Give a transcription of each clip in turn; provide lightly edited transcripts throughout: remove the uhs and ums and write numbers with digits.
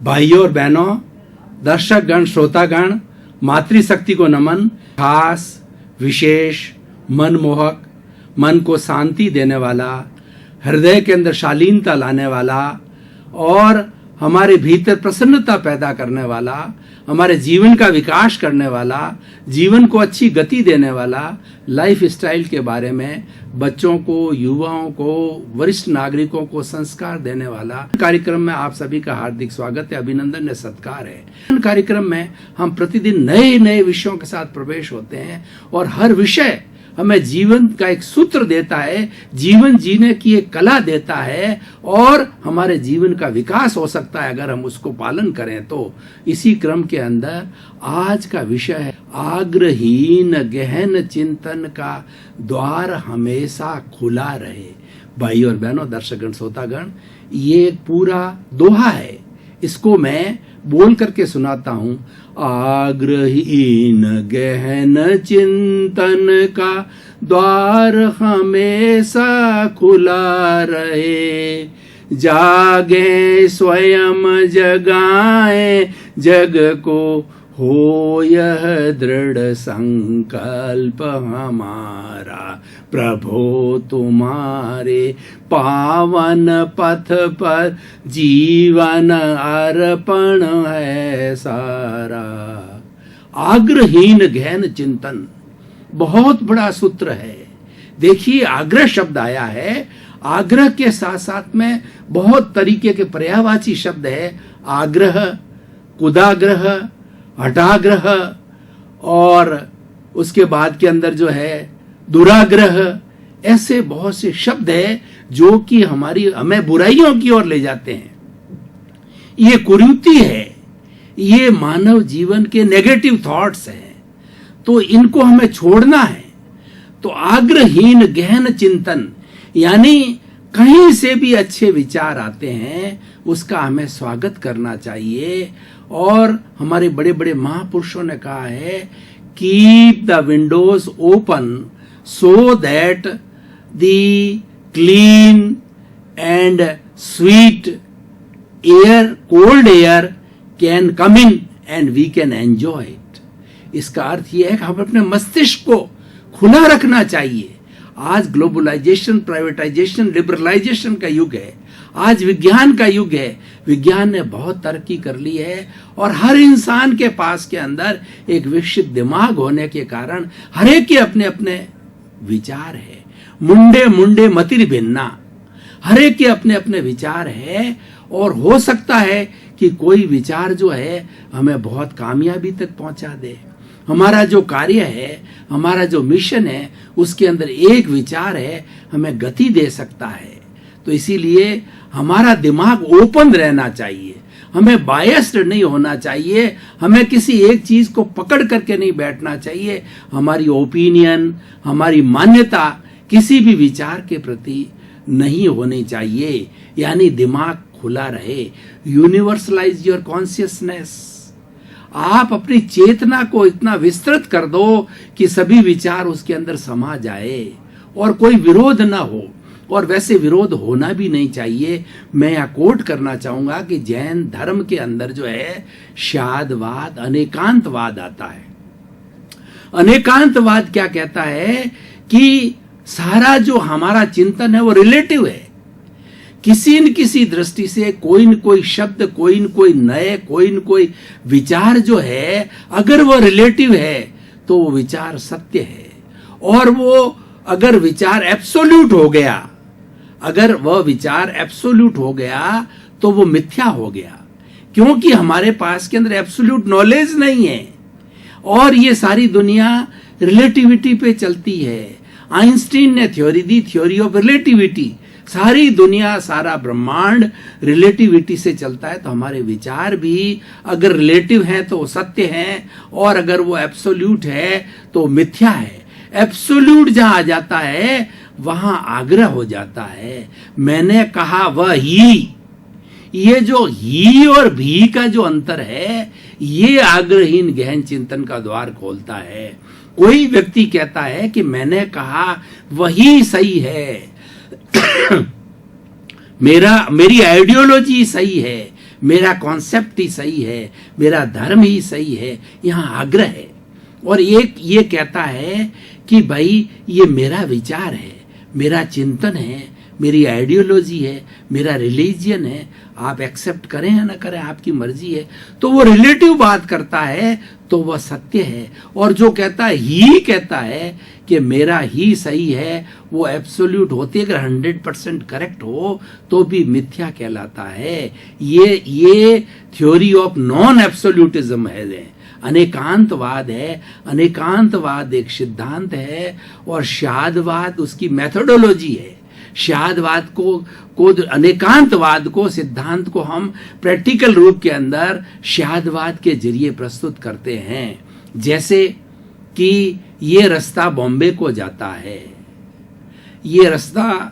भाइयों और बहनों, दर्शक गण, श्रोतागण, मातृशक्ति को नमन। खास, विशेष, मनमोहक, मन को शांति देने वाला, हृदय के अंदर शालीनता लाने वाला और हमारे भीतर प्रसन्नता पैदा करने वाला, हमारे जीवन का विकास करने वाला, जीवन को अच्छी गति देने वाला लाइफ स्टाइल के बारे में बच्चों को, युवाओं को, वरिष्ठ नागरिकों को संस्कार देने वाला कार्यक्रम में आप सभी का हार्दिक स्वागत है, अभिनंदन है, सत्कार है। कार्यक्रम में हम प्रतिदिन नए नए विषयों के साथ प्रवेश होते हैं और हर विषय हमें जीवन का एक सूत्र देता है, जीवन जीने की एक कला देता है और हमारे जीवन का विकास हो सकता है अगर हम उसको पालन करें तो। इसी क्रम के अंदर आज का विषय है आग्रहीन गहन चिंतन का द्वार हमेशा खुला रहे। भाई और बहनों, दर्शकगण, श्रोतागण, ये पूरा दोहा है, इसको मैं बोल करके सुनाता हूं। आग्रहीन गहन चिंतन का द्वार हमेशा खुला रहे, जागे स्वयं जगाए जग को, हो यह दृढ़ संकल्प हमारा, प्रभो तुम्हारे पावन पथ पर जीवन अर्पण है सारा। आग्रहीन गहन चिंतन बहुत बड़ा सूत्र है। देखिए, आग्रह शब्द आया है, आग्रह के साथ साथ में बहुत तरीके के पर्यायवाची शब्द है। आग्रह, कुदाग्रह, हठाग्रह और उसके बाद के अंदर जो है दुराग्रह, ऐसे बहुत से शब्द है जो कि हमें बुराइयों की ओर ले जाते हैं। ये कुरीति है, ये मानव जीवन के नेगेटिव थॉट्स हैं, तो इनको हमें छोड़ना है। तो आग्रहीन गहन चिंतन यानी कहीं से भी अच्छे विचार आते हैं उसका हमें स्वागत करना चाहिए। और हमारे बड़े बड़े महापुरुषों ने कहा है, keep the windows open so that the clean and sweet air, cold air can come in and we can enjoy it. इसका अर्थ यह है कि हमें अपने मस्तिष्क को खुला रखना चाहिए। आज ग्लोबलाइजेशन, प्राइवेटाइजेशन, लिबरलाइजेशन का युग है, आज विज्ञान का युग है। विज्ञान ने बहुत तरक्की कर ली है और हर इंसान के पास के अंदर एक विकसित दिमाग होने के कारण हर एक के अपने अपने विचार है। मुंडे मुंडे मतिर भिन्ना, हर एक के अपने अपने विचार है और हो सकता है कि कोई विचार जो है हमें बहुत कामयाबी तक पहुंचा दे। हमारा जो कार्य है, हमारा जो मिशन है, उसके अंदर एक विचार है हमें गति दे सकता है। तो इसीलिए हमारा दिमाग ओपन रहना चाहिए, हमें बायस्ड नहीं होना चाहिए, हमें किसी एक चीज को पकड़ करके नहीं बैठना चाहिए। हमारी ओपिनियन, हमारी मान्यता किसी भी विचार के प्रति नहीं होनी चाहिए, यानी दिमाग खुला रहे। यूनिवर्सलाइज योर कॉन्शियसनेस, आप अपनी चेतना को इतना विस्तृत कर दो कि सभी विचार उसके अंदर समा जाए और कोई विरोध ना हो, और वैसे विरोध होना भी नहीं चाहिए। मैं यह कोट करना चाहूंगा कि जैन धर्म के अंदर जो है शादवाद, अनेकांतवाद आता है। अनेकांतवाद क्या कहता है कि सारा जो हमारा चिंतन है वो रिलेटिव है। किसी न किसी दृष्टि से कोई न कोई शब्द, कोई न कोई नए, कोई न कोई विचार जो है, अगर वो रिलेटिव है तो वो विचार सत्य है। और वो अगर विचार एब्सोल्यूट हो गया, अगर वह विचार एब्सोल्यूट हो गया तो वो मिथ्या हो गया, क्योंकि हमारे पास के अंदर एब्सोल्यूट नॉलेज नहीं है और ये सारी दुनिया रिलेटिविटी पे चलती है। आइंस्टीन ने theory the, theory of relativity. सारी दुनिया, सारा ब्रह्मांड रिलेटिविटी से चलता है, तो हमारे विचार भी अगर रिलेटिव हैं तो वो सत्य हैं और अगर वो एब्सोल्यूट है तो मिथ्या है। एब्सोल्यूट जहां आ जाता है वहां आग्रह हो जाता है। मैंने कहा वह ही, ये जो ही और भी का जो अंतर है, ये आग्रहीन गहन चिंतन का द्वार खोलता है। कोई व्यक्ति कहता है कि मैंने कहा वही सही है, मेरी आइडियोलॉजी सही है, मेरा कॉन्सेप्ट ही सही है, मेरा धर्म ही सही है, यहाँ आग्रह है। और एक ये कहता है कि भाई ये मेरा विचार है, मेरा चिंतन है, मेरी आइडियोलॉजी है, मेरा रिलीजियन है, आप एक्सेप्ट करें या ना करें आपकी मर्जी है। तो वो रिलेटिव बात करता है तो वह सत्य है, और जो कहता है ही कहता है कि मेरा ही सही है, वो एब्सोल्यूट होती है। अगर 100% करेक्ट हो तो भी मिथ्या कहलाता है। ये थ्योरी ऑफ नॉन एब्सोल्यूटिज्म है, अनेकांतवाद है। अनेकांतवाद एक सिद्धांत है और शादवाद उसकी मेथोडोलॉजी है। शादवाद को अनेकांतवाद को सिद्धांत को हम प्रैक्टिकल रूप के अंदर शादवाद के जरिए प्रस्तुत करते हैं। जैसे कि ये रास्ता बॉम्बे को जाता है, ये रास्ता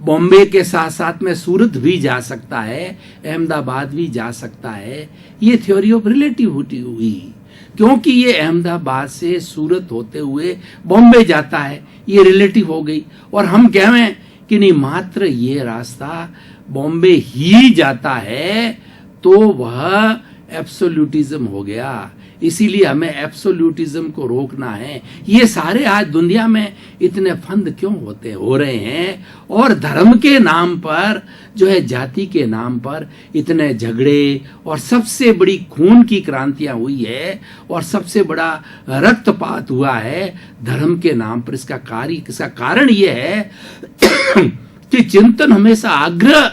बॉम्बे के साथ साथ में सूरत भी जा सकता है, अहमदाबाद भी जा सकता है। ये थ्योरी ऑफ रिलेटिविटी हुई, क्योंकि ये अहमदाबाद से सूरत होते हुए बॉम्बे जाता है, ये रिलेटिव हो गई। और हम कहें कि नहीं मात्र ये रास्ता बॉम्बे ही जाता है तो वह एब्सोल्यूटिज्म हो गया। इसीलिए हमें एब्सोल्यूटिज्म को रोकना है। ये सारे आज दुनिया में इतने फंद क्यों हो रहे हैं, और धर्म के नाम पर जो है, जाति के नाम पर इतने झगड़े, और सबसे बड़ी खून की क्रांतियां हुई है और सबसे बड़ा रक्तपात हुआ है धर्म के नाम पर। इसका कारण यह है कि चिंतन हमेशा आग्रह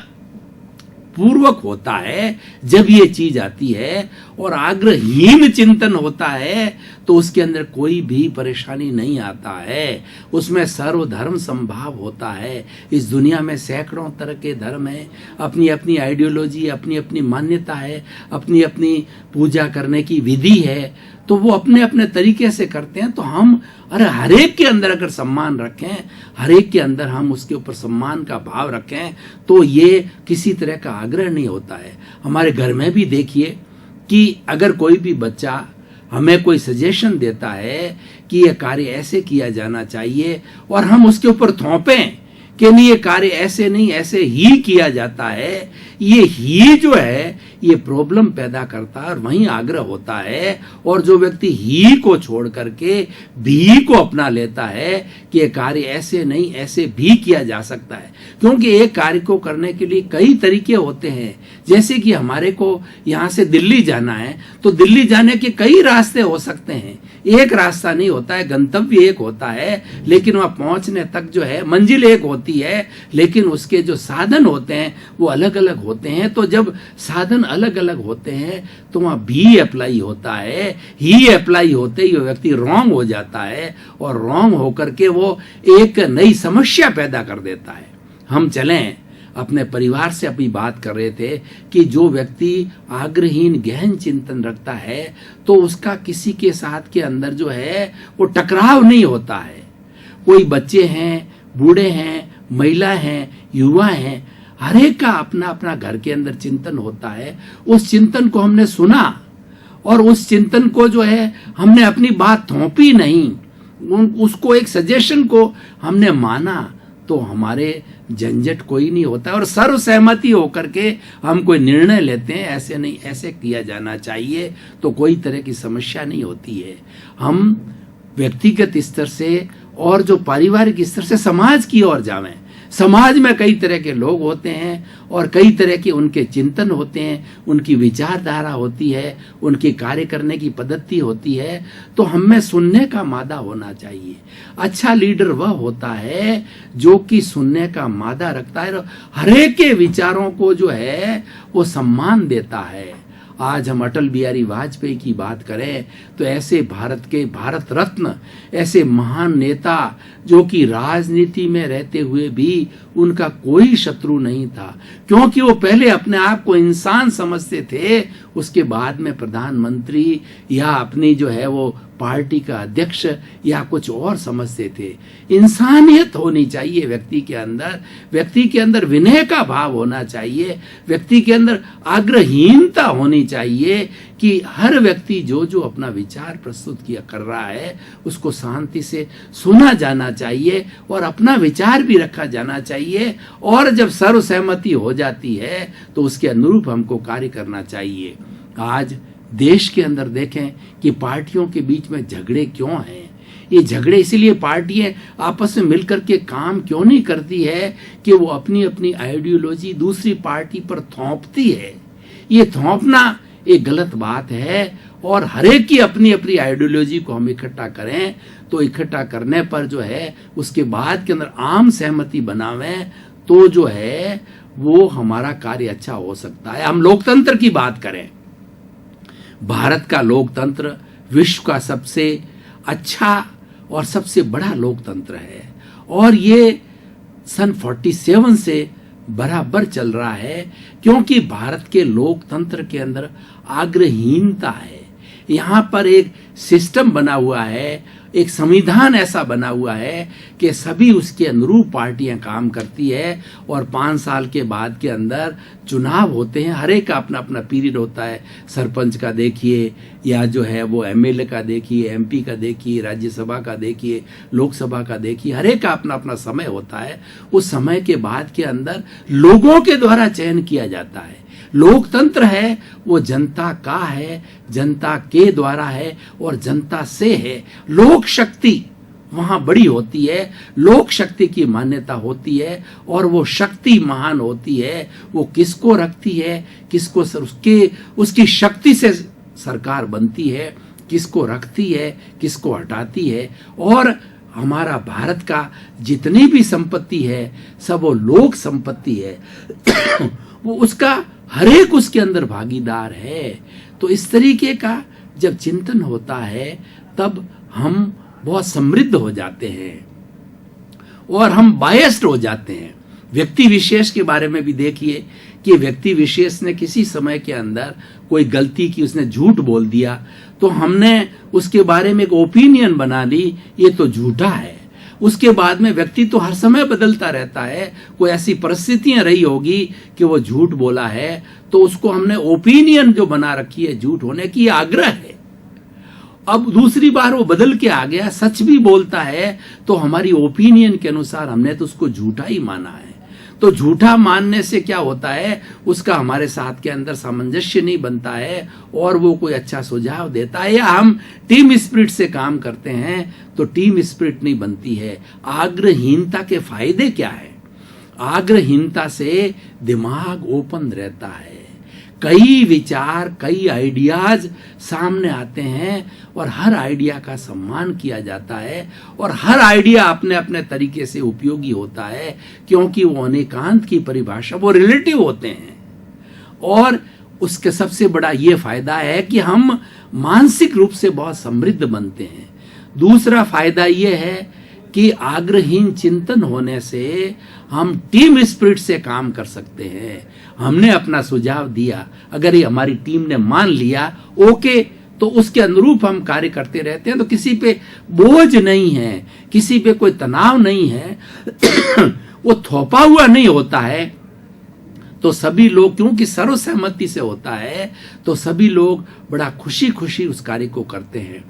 पूर्वक होता है जब ये चीज आती है, और आग्रहीन चिंतन होता है तो उसके अंदर कोई भी परेशानी नहीं आता है, उसमें सर्वधर्म संभाव होता है। इस दुनिया में सैकड़ों तरह के धर्म हैं, अपनी अपनी आइडियोलॉजी, अपनी अपनी मान्यता है, अपनी अपनी पूजा करने की विधि है, तो वो अपने अपने तरीके से करते हैं। तो हम हर एक के अंदर अगर सम्मान रखें, हर एक के अंदर हम उसके ऊपर सम्मान का भाव रखें, तो ये किसी तरह का आग्रह नहीं होता है। हमारे घर में भी देखिए कि अगर कोई भी बच्चा हमें कोई सजेशन देता है कि यह कार्य ऐसे किया जाना चाहिए, और हम उसके ऊपर थोपें कि नहीं ये कार्य ऐसे नहीं, ऐसे ही किया जाता है, ये ही जो है ये प्रॉब्लम पैदा करता है और वहीं आग्रह होता है। और जो व्यक्ति ही को छोड़ करके भी को अपना लेता है कि ये कार्य ऐसे नहीं, ऐसे भी किया जा सकता है, क्योंकि एक कार्य को करने के लिए कई तरीके होते हैं। जैसे कि हमारे को यहाँ से दिल्ली जाना है तो दिल्ली जाने के कई रास्ते हो सकते हैं, एक रास्ता नहीं होता है, गंतव्य एक होता है, लेकिन वहां पहुंचने तक जो है मंजिल एक होती है, लेकिन उसके जो साधन होते हैं वो अलग अलग होते हैं। तो जब साधन अलग अलग होते हैं तो वहां भी अप्लाई होता है, ही अप्लाई होते ही वो व्यक्ति रॉन्ग हो जाता है, और रॉन्ग होकर के वो एक नई समस्या पैदा कर देता है। हम चलें अपने परिवार से अपनी बात कर रहे थे कि जो व्यक्ति आग्रहीन गहन चिंतन रखता है तो उसका किसी के साथ के अंदर जो है वो टकराव नहीं होता है। कोई बच्चे हैं, बूढ़े हैं, महिला हैं, युवा हैं, हर एक का अपना अपना घर के अंदर चिंतन होता है। उस चिंतन को हमने सुना और उस चिंतन को जो है हमने अपनी बात थोपी नहीं, उसको एक सजेशन को हमने माना, तो हमारे झंझट कोई नहीं होता, और सर्व सहमति होकर के हम कोई निर्णय लेते हैं ऐसे नहीं, ऐसे किया जाना चाहिए, तो कोई तरह की समस्या नहीं होती है। हम व्यक्तिगत स्तर से और जो पारिवारिक स्तर से समाज की ओर जावें। समाज में कई तरह के लोग होते हैं और कई तरह के उनके चिंतन होते हैं, उनकी विचारधारा होती है, उनकी कार्य करने की पद्धति होती है, तो हमें सुनने का मादा होना चाहिए। अच्छा लीडर वह होता है जो कि सुनने का मादा रखता है और हर एक के विचारों को जो है वो सम्मान देता है। आज हम अटल बिहारी वाजपेयी की बात करें तो ऐसे भारत रत्न, ऐसे महान नेता जो कि राजनीति में रहते हुए भी उनका कोई शत्रु नहीं था, क्योंकि वो पहले अपने आप को इंसान समझते थे, उसके बाद में प्रधानमंत्री या अपनी जो है वो पार्टी का अध्यक्ष या कुछ और समझते थे। इंसानियत होनी चाहिए व्यक्ति के अंदर विनय का भाव होना चाहिए, व्यक्ति के अंदर आग्रहीनता होनी चाहिए कि हर व्यक्ति जो जो अपना विचार प्रस्तुत किया कर रहा है उसको शांति से सुना जाना चाहिए और अपना विचार भी रखा जाना चाहिए, और जब सर्वसहमति हो जाती है तो उसके अनुरूप हमको कार्य करना चाहिए। आज देश के अंदर देखें कि पार्टियों के बीच में झगड़े क्यों हैं। ये झगड़े इसलिए पार्टियां आपस में मिलकर के काम क्यों नहीं करती है कि वो अपनी अपनी आइडियोलॉजी दूसरी पार्टी पर थोपती है। ये थोपना एक गलत बात है, और हरेक की अपनी अपनी आइडियोलॉजी को हम इकट्ठा करें तो इकट्ठा करने पर जो है उसके बाद के अंदर आम सहमति बनावें तो जो है वो हमारा कार्य अच्छा हो सकता है। हम लोकतंत्र की बात करें, भारत का लोकतंत्र विश्व का सबसे अच्छा और सबसे बड़ा लोकतंत्र है, और ये सन 47 से बराबर चल रहा है, क्योंकि भारत के लोकतंत्र के अंदर आग्रहीनता है। यहाँ पर एक सिस्टम बना हुआ है, एक संविधान ऐसा बना हुआ है कि सभी उसके अनुरूप पार्टियां काम करती है, और 5 साल के बाद के अंदर चुनाव होते हैं। हर एक का अपना अपना पीरियड होता है, सरपंच का देखिए या जो है वो एमएलए का देखिए, एमपी का देखिए, राज्यसभा का देखिए, लोकसभा का देखिए, हर एक का अपना अपना समय होता है। उस समय के बाद के अंदर लोगों के द्वारा चयन किया जाता है। लोकतंत्र है वो जनता का है, जनता के द्वारा है और जनता से है। लोक शक्ति वहां बड़ी होती है, लोक शक्ति की मान्यता होती है, और वो शक्ति महान होती है। वो किसको रखती है, किसको उसकी शक्ति से सरकार बनती है, किसको रखती है, किसको हटाती है। और हमारा भारत का जितनी भी संपत्ति है सब वो लोक संपत्ति है वो उसका हरेक उसके अंदर भागीदार है। तो इस तरीके का जब चिंतन होता है तब हम बहुत समृद्ध हो जाते हैं और हम बायस्ड हो जाते हैं। व्यक्ति विशेष के बारे में भी देखिए कि व्यक्ति विशेष ने किसी समय के अंदर कोई गलती की, उसने झूठ बोल दिया, तो हमने उसके बारे में एक ओपिनियन बना ली, ये तो झूठा है। उसके बाद में व्यक्ति तो हर समय बदलता रहता है, कोई ऐसी परिस्थितियां रही होगी कि वो झूठ बोला है, तो उसको हमने ओपिनियन जो बना रखी है झूठ होने की, आग्रह है। अब दूसरी बार वो बदल के आ गया, सच भी बोलता है, तो हमारी ओपिनियन के अनुसार हमने तो उसको झूठा ही माना है। तो झूठा मानने से क्या होता है, उसका हमारे साथ के अंदर सामंजस्य नहीं बनता है और वो कोई अच्छा सुझाव देता है, या हम टीम स्पिरिट से काम करते हैं तो टीम स्पिरिट नहीं बनती है। आग्रहीनता के फायदे क्या है? आग्रहीनता से दिमाग ओपन रहता है, कई विचार, कई आइडियाज सामने आते हैं और हर आइडिया का सम्मान किया जाता है और हर आइडिया अपने अपने तरीके से उपयोगी होता है, क्योंकि वो अनेकांत की परिभाषा, वो रिलेटिव होते हैं। और उसके सबसे बड़ा ये फायदा है कि हम मानसिक रूप से बहुत समृद्ध बनते हैं। दूसरा फायदा ये है कि आग्रहीन चिंतन होने से हम टीम स्पिरिट से काम कर सकते हैं। हमने अपना सुझाव दिया, अगर ये हमारी टीम ने मान लिया ओके, तो उसके अनुरूप हम कार्य करते रहते हैं, तो किसी पे बोझ नहीं है, किसी पे कोई तनाव नहीं है वो थोपा हुआ नहीं होता है। तो सभी लोग, क्योंकि सर्वसहमति से होता है, तो सभी लोग बड़ा खुशी खुशी उस कार्य को करते हैं।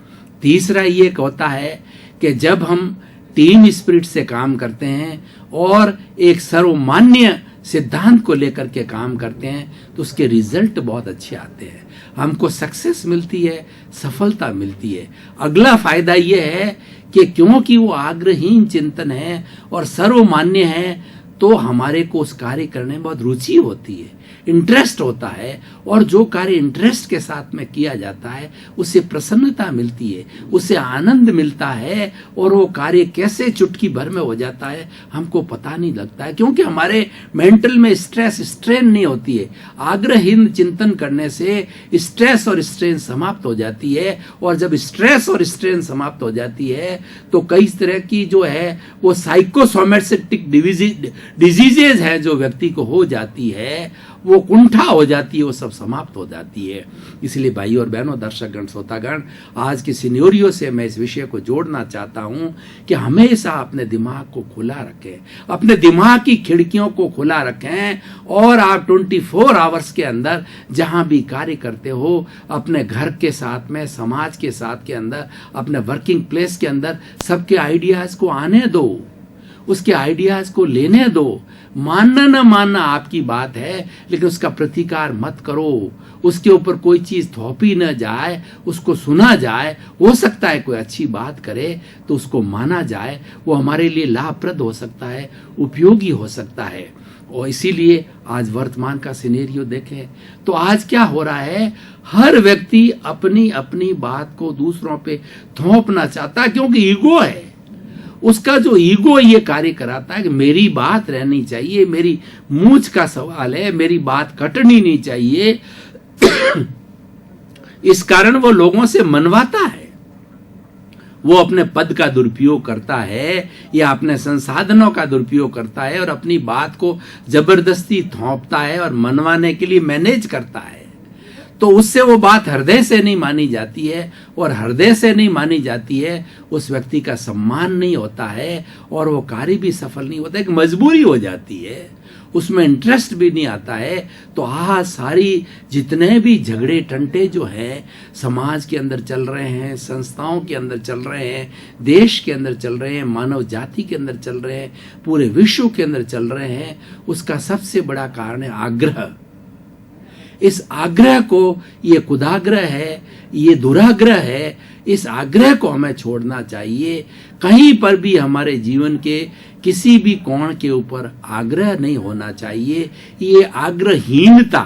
तीसरा ये होता है कि जब हम टीम स्पिरिट से काम करते हैं और एक सर्वमान्य सिद्धांत को लेकर के काम करते हैं, तो उसके रिजल्ट बहुत अच्छे आते हैं, हमको सक्सेस मिलती है, सफलता मिलती है। अगला फायदा यह है कि क्योंकि वो आग्रहीन चिंतन है और सर्वमान्य है, तो हमारे को उस कार्य करने में बहुत रुचि होती है, इंटरेस्ट होता है, और जो कार्य इंटरेस्ट के साथ में किया जाता है उससे प्रसन्नता मिलती है, उससे आनंद मिलता है, और वो कार्य कैसे चुटकी भर में हो जाता है हमको पता नहीं लगता है, क्योंकि हमारे मेंटल में स्ट्रेस, स्ट्रेन नहीं होती है। आग्रहीन चिंतन करने से स्ट्रेस और स्ट्रेन समाप्त हो जाती है, और जब स्ट्रेस और स्ट्रेन समाप्त हो जाती है तो कई तरह की जो है वो साइकोसोमैटिक डिजीजेज है जो व्यक्ति को हो जाती है, वो कुंठा हो जाती है, वो सब समाप्त हो जाती है। इसलिए भाइयों और बहनों, दर्शकगण, श्रोतागण, आज के सिनेरियो से मैं इस विषय को जोड़ना चाहता हूं कि हमेशा अपने दिमाग को खुला रखें, अपने दिमाग की खिड़कियों को खुला रखें, और आप 24 आवर्स के अंदर जहां भी कार्य करते हो, अपने घर के साथ में, समाज के साथ के अंदर, अपने वर्किंग प्लेस के अंदर सबके आइडियाज को आने दो, उसके आइडियाज को लेने दो। मानना न मानना आपकी बात है, लेकिन उसका प्रतिकार मत करो, उसके ऊपर कोई चीज थोपी न जाए, उसको सुना जाए। हो सकता है कोई अच्छी बात करे तो उसको माना जाए, वो हमारे लिए लाभप्रद हो सकता है, उपयोगी हो सकता है। और इसीलिए आज वर्तमान का सिनेरियो देखें तो आज क्या हो रहा है, हर व्यक्ति अपनी अपनी बात को दूसरों पे थोपना चाहता है, क्योंकि ईगो है। उसका जो ईगो ये कार्य कराता है कि मेरी बात रहनी चाहिए, मेरी मूंछ का सवाल है, मेरी बात कटनी नहीं चाहिए। इस कारण वो लोगों से मनवाता है, वो अपने पद का दुरुपयोग करता है या अपने संसाधनों का दुरुपयोग करता है और अपनी बात को जबरदस्ती थोपता है और मनवाने के लिए मैनेज करता है। तो उससे वो बात हृदय से नहीं मानी जाती है, और हृदय से नहीं मानी जाती है, उस व्यक्ति का सम्मान नहीं होता है और वो कार्य भी सफल नहीं होता है, एक मजबूरी हो जाती है, उसमें इंटरेस्ट भी नहीं आता है। तो आज सारी जितने भी झगड़े टंटे जो हैं समाज के अंदर चल रहे हैं, संस्थाओं के अंदर चल रहे हैं, देश के अंदर चल रहे हैं, मानव जाति के अंदर चल रहे हैं, पूरे विश्व के अंदर चल रहे हैं, उसका सबसे बड़ा कारण है आग्रह। इस आग्रह को, ये कुदाग्रह है, ये दुराग्रह है, इस आग्रह को हमें छोड़ना चाहिए। कहीं पर भी हमारे जीवन के किसी भी कोण के ऊपर आग्रह नहीं होना चाहिए। ये आग्रहहीनता,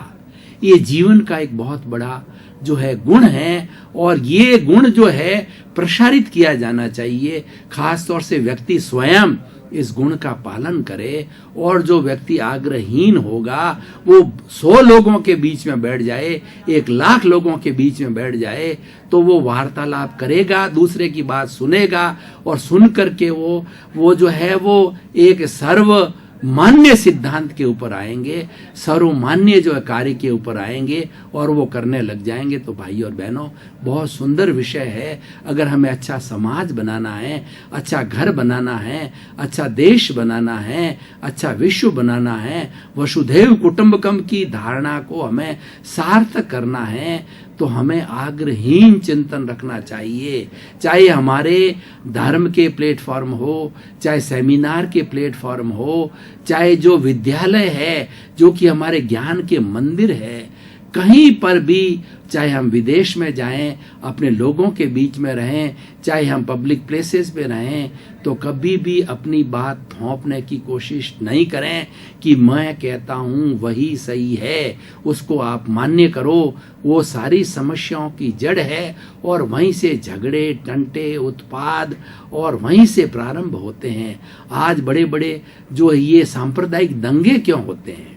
ये जीवन का एक बहुत बड़ा जो है गुण है, और ये गुण जो है प्रसारित किया जाना चाहिए। खास तौर से व्यक्ति स्वयं इस गुण का पालन करे, और जो व्यक्ति आग्रहहीन होगा वो 100 लोगों के बीच में बैठ जाए, 1,00,000 लोगों के बीच में बैठ जाए, तो वो वार्तालाप करेगा, दूसरे की बात सुनेगा, और सुन करके वो जो है वो एक सर्व मान्य सिद्धांत के ऊपर आएंगे, सर्वमान्य जो है कार्य के ऊपर आएंगे, और वो करने लग जाएंगे। तो भाई और बहनों, बहुत सुंदर विषय है। अगर हमें अच्छा समाज बनाना है, अच्छा घर बनाना है, अच्छा देश बनाना है, अच्छा विश्व बनाना है, वसुधैव कुटुंबकम की धारणा को हमें सार्थक करना है, तो हमें आग्रहीन चिंतन रखना चाहिए। चाहे हमारे धर्म के प्लेटफॉर्म हो, चाहे सेमिनार के प्लेटफॉर्म हो, चाहे जो विद्यालय है जो कि हमारे ज्ञान के मंदिर है, कहीं पर भी, चाहे हम विदेश में जाएं, अपने लोगों के बीच में रहें, चाहे हम पब्लिक प्लेसेस पे रहें, तो कभी भी अपनी बात थोपने की कोशिश नहीं करें कि मैं कहता हूं वही सही है, उसको आप मान्य करो। वो सारी समस्याओं की जड़ है, और वहीं से झगड़े टंटे उत्पाद और वहीं से प्रारंभ होते हैं। आज बड़े बड़े जो ये सांप्रदायिक दंगे क्यों होते हैं?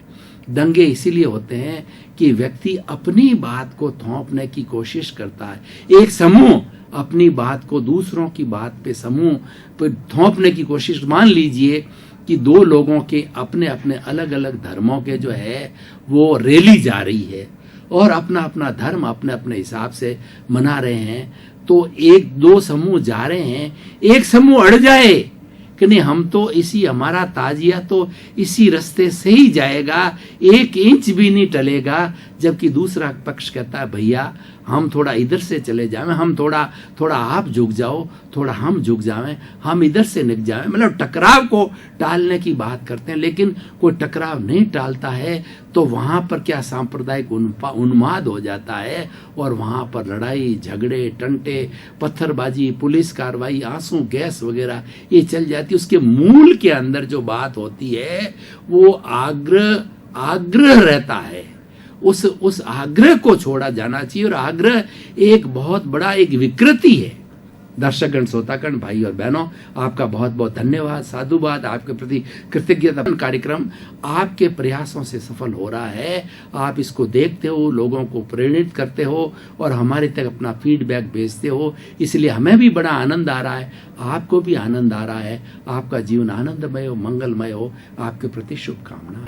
दंगे इसीलिए होते हैं कि व्यक्ति अपनी बात को थोपने की कोशिश करता है। एक समूह अपनी बात को दूसरों की बात पे समूह पे थोपने की कोशिश। मान लीजिए कि 2 लोगों के अपने अपने अलग अलग धर्मों के जो है वो रैली जा रही है, और अपना अपना धर्म अपने अपने हिसाब से मना रहे हैं। तो 1-2 समूह जा रहे हैं, एक समूह अड़ जाए कि नहीं, हम तो इसी, हमारा ताजिया तो इसी रास्ते से ही जाएगा, 1 इंच भी नहीं टलेगा, जबकि दूसरा पक्ष कहता है भैया हम थोड़ा इधर से चले जाएं, हम थोड़ा आप झुक जाओ, थोड़ा हम झुक जाएं, हम इधर से निकल जाएं। मतलब टकराव को टालने की बात करते हैं, लेकिन कोई टकराव नहीं टालता है, तो वहां पर क्या सांप्रदायिक उन्माद हो जाता है, और वहां पर लड़ाई झगड़े टंटे, पत्थरबाजी, पुलिस कार्रवाई, आंसू गैस वगैरह ये चल जाती है। उसके मूल के अंदर जो बात होती है वो आग्रह रहता है। उस आग्रह को छोड़ा जाना चाहिए, और आग्रह एक बहुत बड़ा एक विकृति है, दर्शकगण, श्रोतागण, भाई और बहनों, आपका बहुत बहुत धन्यवाद, साधुवाद, आपके प्रति कृतज्ञता। कार्यक्रम आपके प्रयासों से सफल हो रहा है। आप इसको देखते हो, लोगों को प्रेरित करते हो और हमारे तक अपना फीडबैक भेजते हो, इसलिए हमें भी बड़ा आनंद आ रहा है, आपको भी आनंद आ रहा है। आपका जीवन आनंदमय हो, मंगलमय हो। आपके प्रति शुभकामना।